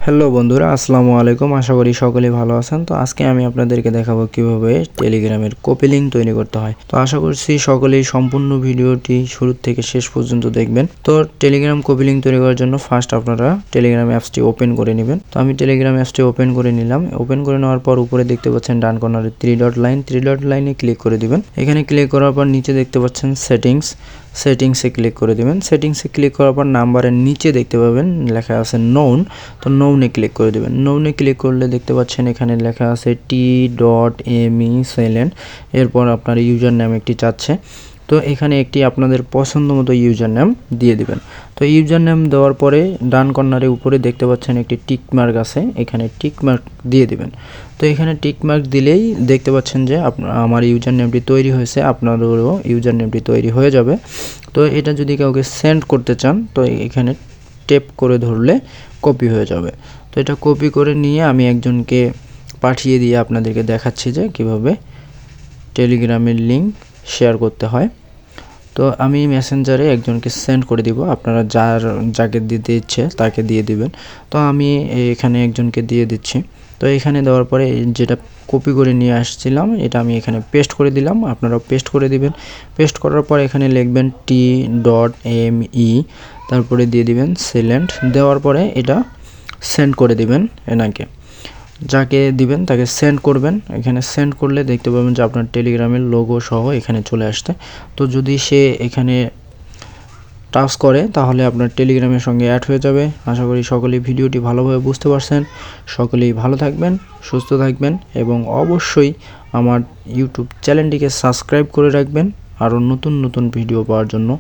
Hello বন্ধুরা, আসসালামু আলাইকুম। আশা করি সকলেই ভালো আছেন। তো আজকে আমি আপনাদেরকে দেখাবো কিভাবে টেলিগ্রামের কপি লিঙ্ক তৈরি করতে হয়। তো আশা করছি সকলেই সম্পূর্ণ ভিডিওটি শুরু থেকে শেষ পর্যন্ত দেখবেন। তো টেলিগ্রাম কপি লিঙ্ক তৈরি করার জন্য ফার্স্ট আপনারা টেলিগ্রাম অ্যাপসটি ওপেন করে নেবেন। তো আমি টেলিগ্রাম অ্যাপসটি ওপেন করে নিলাম। ওপেন করে নেওয়ার পর উপরে দেখতে পাচ্ছেন ডান কর্নারে থ্রি ডট লাইনে ক্লিক করে দিবেন। এখানে ক্লিক করার পর নিচে দেখতে পাচ্ছেন সেটিংসে ক্লিক করে দিবেন। সেটিংসে ক্লিক করার পর নাম্বারের নিচে দেখতে পাবেন লেখা আছে নোন। তো নোনে ক্লিক করে দেবেন। নোনে ক্লিক করলে দেখতে পাচ্ছেন এখানে লেখা আছে t.me সাইলেন্ট। এরপর আপনার ইউজার নেম একটি চাচ্ছে। তো এখানে একটি আপনাদের পছন্দ মতো ইউজার নেম দিয়ে দিবেন। তো ইউজার নেম দেওয়ার পরে ডান কর্নারে উপরে দেখতে পাচ্ছেন একটি টিক মার্ক আছে, এখানে টিক মার্ক দিয়ে দিবেন। তো এখানে টিক মার্ক দিলেই দেখতে পাচ্ছেন যে আমার ইউজার নেমটি তৈরি হয়েছে, আপনাদেরও ইউজার নেমটি তৈরি হয়ে যাবে। তো এটা যদি কাউকে সেন্ড করতে চান তো এখানে টেপ করে ধরলে কপি হয়ে যাবে। তো এটা কপি করে নিয়ে আমি একজনকে পাঠিয়ে দিয়ে আপনাদেরকে দেখাচ্ছি যে কিভাবে টেলিগ্রামের লিঙ্ক শেয়ার করতে হয়। তো আমি মেসেঞ্জারে একজনকে সেন্ড করে দিব, আপনারা যাকে দিতে ইচ্ছে তাকে দিয়ে দিবেন। তো আমি এখানে একজনকে দিয়ে দিচ্ছি। তো এখানে দেওয়ার পরে যেটা কপি করে নিয়ে আসছিলাম এটা আমি এখানে পেস্ট করে দিলাম, আপনারাও পেস্ট করে দিবেন। পেস্ট করার পর এখানে লিখবেন t.me, তারপরে দিয়ে দিবেন সাইলেন্ট। দেওয়ার পরে এটা সেন্ড করে দিবেন এনাকে, যাকে দিবেন তাকে সেন্ড করবেন। এখানে সেন্ড করলে দেখতে পাবেন যে আপনার টেলিগ্রামের লোগো সহ এখানে চলে আসছে। তো যদি সে এখানে টাচ করে তাহলে আপনার টেলিগ্রামের সঙ্গে অ্যাড হয়ে যাবে। আশা করি সকলেই ভিডিওটি ভালোভাবে বুঝতে পারছেন। সকলেই ভালো থাকবেন, সুস্থ থাকবেন এবং অবশ্যই আমার ইউটিউব চ্যানেলটিকে সাবস্ক্রাইব করে রাখবেন আরও নতুন নতুন ভিডিও পাওয়ার জন্য।